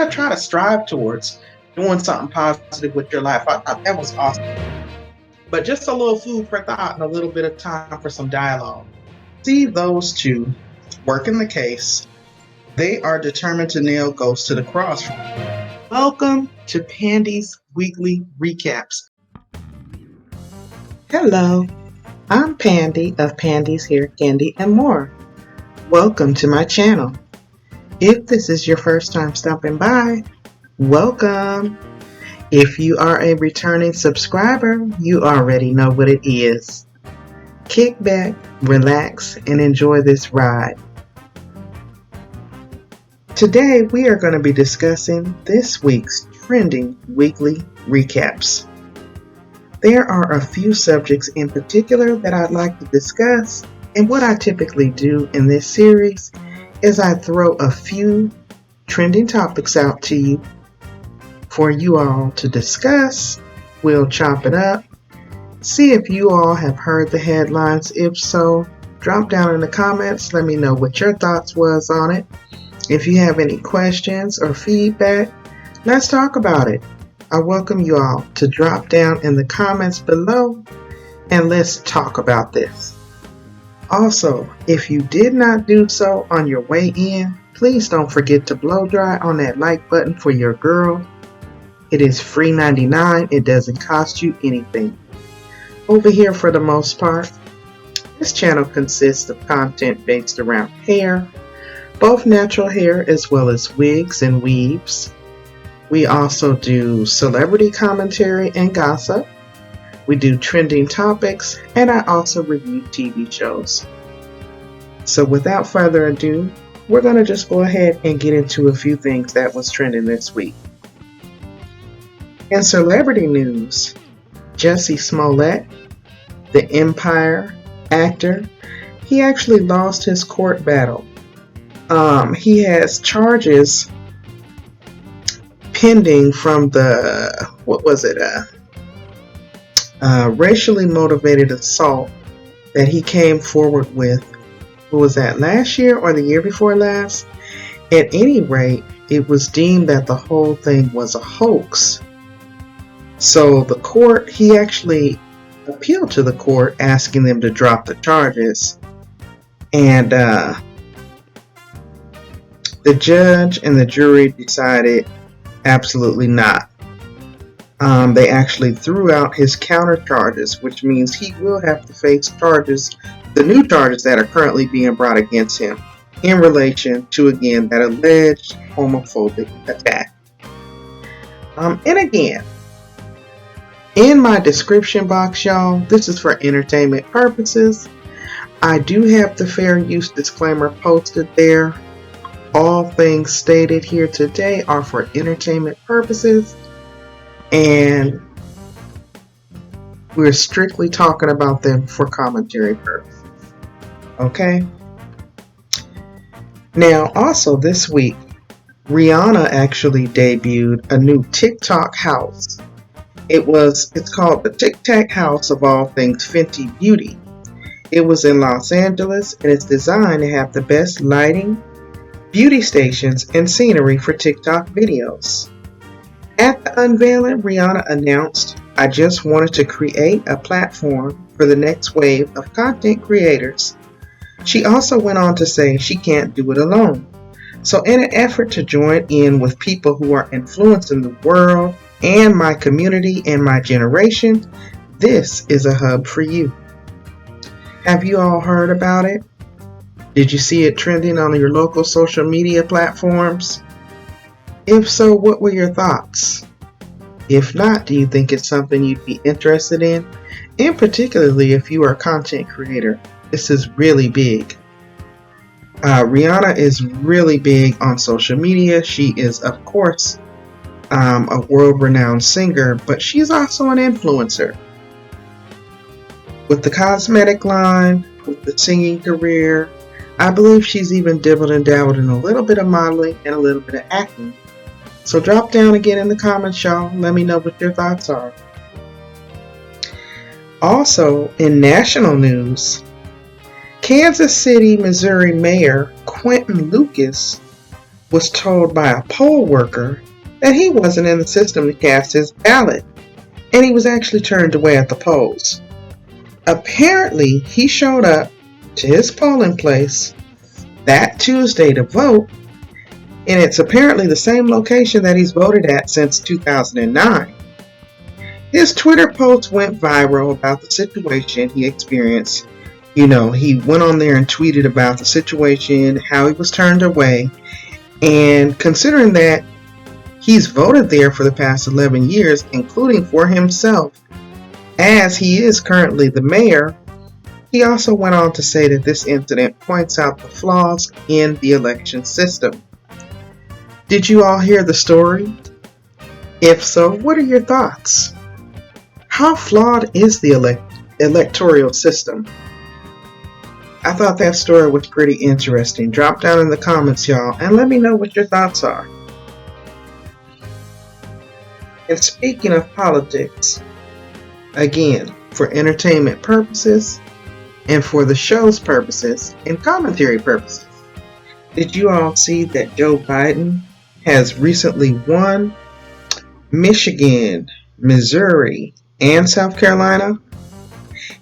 to try to strive towards doing something positive with your life. I thought that was awesome. But just a little food for thought and a little bit of time for some dialogue. See those two working the case. They are determined to nail ghosts to the cross. Welcome to Pandi's Weekly Recaps. Hello, I'm Pandi of Pandi's Hair, Candy, and More. Welcome to my channel. If this is your first time stopping by, welcome. If you are a returning subscriber, you already know what it is. Kick back, relax, and enjoy this ride. Today we are going to be discussing this week's trending weekly recaps. There are a few subjects in particular that I'd like to discuss, and what I typically do in this series is I throw a few trending topics out to you for you all to discuss. We'll chop it up, see if you all have heard the headlines. If so, drop down in the comments, let me know what your thoughts was on it. If you have any questions or feedback, let's talk about it. I welcome you all to drop down in the comments below and let's talk about this. Also, if you did not do so on your way in, please don't forget to blow dry on that like button for your girl. It is free 99. It doesn't cost you anything. Over here, for the most part, this channel consists of content based around hair, both natural hair as well as wigs and weaves. We also do celebrity commentary and gossip. We do trending topics, and I also review TV shows. So without further ado, we're going to just go ahead and get into a few things that was trending this week. In celebrity news, Jussie Smollett, the Empire actor, he actually lost his court battle. He has charges pending from the, racially motivated assault that he came forward with. What was that, last year or the year before last? At any rate, it was deemed that the whole thing was a hoax. So the court, he actually appealed to the court asking them to drop the charges. And the judge and the jury decided absolutely not. They actually threw out his counter charges, which means he will have to face charges, the new charges that are currently being brought against him in relation to, again, that alleged homophobic attack. And again, in my description box, y'all, this is for entertainment purposes. I do have the fair use disclaimer posted there. All things stated here today are for entertainment purposes, and we're strictly talking about them for commentary purposes. Okay? Now, also this week, Rihanna actually debuted a new TikTok house. It's called the TikTok House of All Things Fenty Beauty. It was in Los Angeles, and it's designed to have the best lighting, beauty stations, and scenery for TikTok videos. At the unveiling, Rihanna announced, "I just wanted to create a platform for the next wave of content creators." She also went on to say she can't do it alone. So in an effort to join in with people who are influencing the world and my community and my generation, this is a hub for you. Have you all heard about it? Did you see it trending on your local social media platforms? If so, what were your thoughts? If not, do you think it's something you'd be interested in? And particularly if you are a content creator, this is really big. Rihanna is really big on social media. She is, of course, a world-renowned singer, but she's also an influencer. With the cosmetic line, with the singing career, I believe she's even dibbled and dabbled in a little bit of modeling and a little bit of acting. So drop down again in the comments, y'all. Let me know what your thoughts are. Also, in national news, Kansas City, Missouri Mayor Quentin Lucas was told by a poll worker that he wasn't in the system to cast his ballot, and he was actually turned away at the polls. Apparently, he showed up to his polling place that Tuesday to vote, and it's apparently the same location that he's voted at since 2009. His Twitter post went viral about the situation he experienced. He went on there and tweeted about the situation, how he was turned away, and considering that he's voted there for the past 11 years, including for himself, as he is currently the mayor, he also went on to say that this incident points out the flaws in the election system. Did you all hear the story? If so, what are your thoughts? How flawed is the electoral system? I thought that story was pretty interesting. Drop down in the comments, y'all, and let me know what your thoughts are. And speaking of politics, again, for entertainment purposes and for the show's purposes and commentary purposes, did you all see that Joe Biden has recently won Michigan, Missouri, and South Carolina?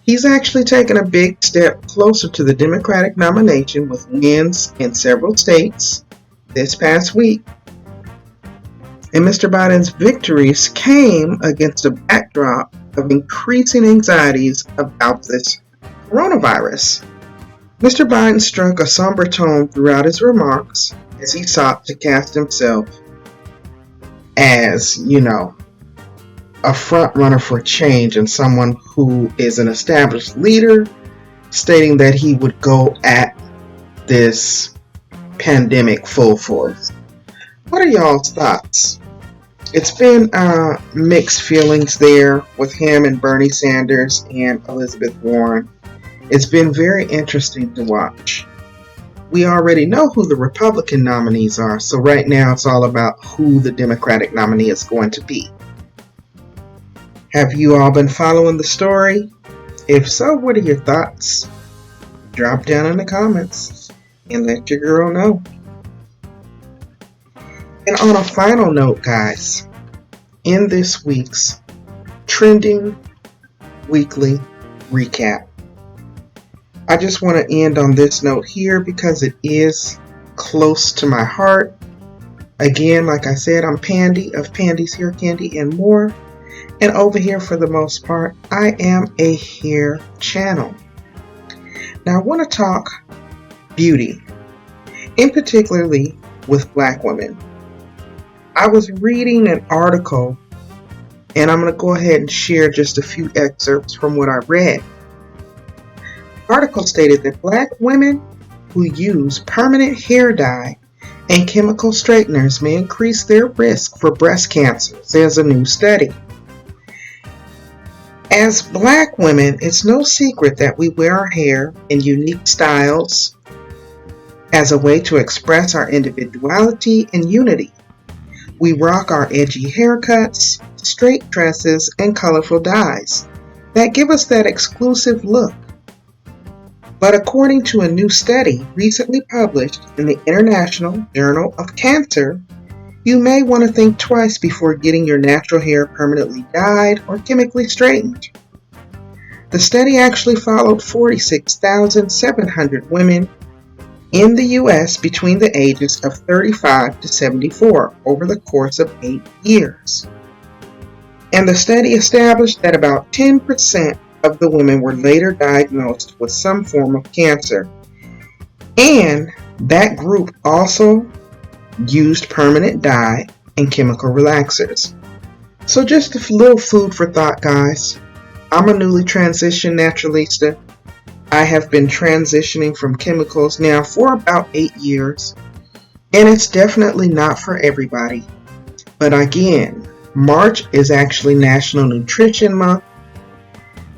He's actually taken a big step closer to the Democratic nomination with wins in several states this past week. And Mr. Biden's victories came against a backdrop of increasing anxieties about this coronavirus. Mr. Biden struck a somber tone throughout his remarks as he sought to cast himself as, a front runner for change and someone who is an established leader, stating that he would go at this pandemic full force. What are y'all's thoughts? It's been mixed feelings there with him and Bernie Sanders and Elizabeth Warren. It's been very interesting to watch. We already know who the Republican nominees are, so right now it's all about who the Democratic nominee is going to be. Have you all been following the story? If so, what are your thoughts? Drop down in the comments and let your girl know. And on a final note, guys, in this week's Trending Weekly Recap, I just want to end on this note here because it is close to my heart. Again, like I said, I'm Pandi of Pandi's Hair Candy and More. And over here, for the most part, I am a hair channel. Now, I want to talk beauty, in particularly with black women. I was reading an article, and I'm going to go ahead and share just a few excerpts from what I read. The article stated that black women who use permanent hair dye and chemical straighteners may increase their risk for breast cancer, says a new study. As black women, it's no secret that we wear our hair in unique styles as a way to express our individuality and unity. We rock our edgy haircuts, straight dresses, and colorful dyes that give us that exclusive look. But according to a new study recently published in the International Journal of Cancer, you may want to think twice before getting your natural hair permanently dyed or chemically straightened. The study actually followed 46,700 women in the U.S. between the ages of 35 to 74 over the course of 8 years. And the study established that about 10% of the women were later diagnosed with some form of cancer. And that group also used permanent dye and chemical relaxers. So just a little food for thought, guys. I'm a newly transitioned naturalista. I have been transitioning from chemicals now for about 8 years. And it's definitely not for everybody. But again, March is actually National Nutrition Month.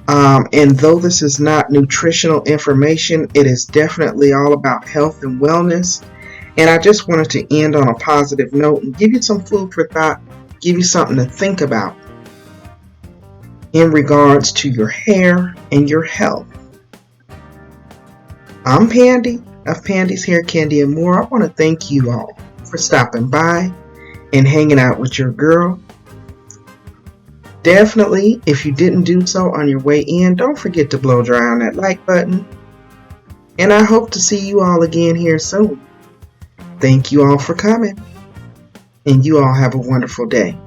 And though this is not nutritional information, it is definitely all about health and wellness. And I just wanted to end on a positive note and give you some food for thought, give you something to think about in regards to your hair and your health. I'm Pandi of Pandi's Hair Candy and More. I want to thank you all for for stopping by and hanging out with your girl. Definitely, if you didn't do so on your way in, don't forget to blow dry on that like button. And I hope to see you all again here soon. Thank you all for coming. And you all have a wonderful day.